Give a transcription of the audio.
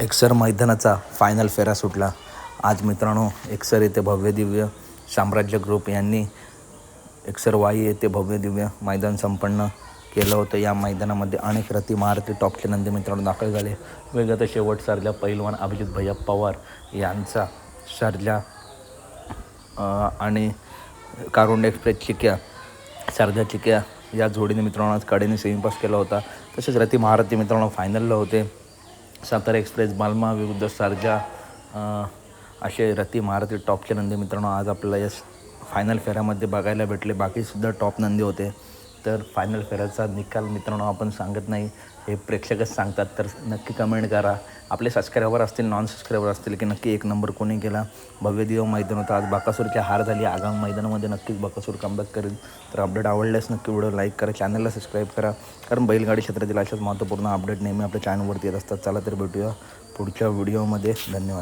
एकसर मैदानाचा फायनल फेरा सुटला. आज मित्रांनो, एकसर येथे भव्य दिव्य साम्राज्य ग्रुप यांनी एकसर वाई येथे भव्य दिव्य मैदान संपन्न केलं होतं. या मैदानामध्ये अनेक रथी महारथी टॉपचे नंदी मित्रांनो दाखल झाले. वेगळं शेवट सर्जा पैलवान अभिजित भैया पवार यांचा सर्जा आणि कारुंड एक्सप्रेस चिक्या सर्जा चिक्या या जोडीने मित्रांनो आज कडेने सेमीपास केला होता. तसेच रथी महारथी मित्रांनो फायनलला होते. सातारा एक्सप्रेस बालमा विरुद्ध सर्जा असे रथी महारथी टॉपचे नंदी मित्रांनो आज आपल्याला या फायनल फेऱ्यामध्ये बघायला भेटले. बाकीसुद्धा टॉप नंदी होते. तर फायनल फेऱ्याचा निकाल मित्रांनो आपण सांगत नाही, हे प्रेक्षकच सांगतात. तर नक्की कमेंट करा. आपले सबस्क्रायबर असतील, नॉन सबस्क्रायबर असतील, की नक्की एक नंबर कोणी केला. भव्य दिव्य मैदान होतं. आज बकासूरची हार झाली. आगामी मैदानामध्ये नक्कीच बकासूर कमबॅक करेल. तर अपडेट आवडल्यास नक्की व्हिडिओ लाईक करा, चॅनलला सबस्क्राईब करा, कारण बैलगाडी क्षेत्रातील अशाच महत्त्वपूर्ण अपडेट नेहमी आपल्या चॅनलवरती येत असतात. चला तर भेटूया पुढच्या व्हिडिओमध्ये. धन्यवाद.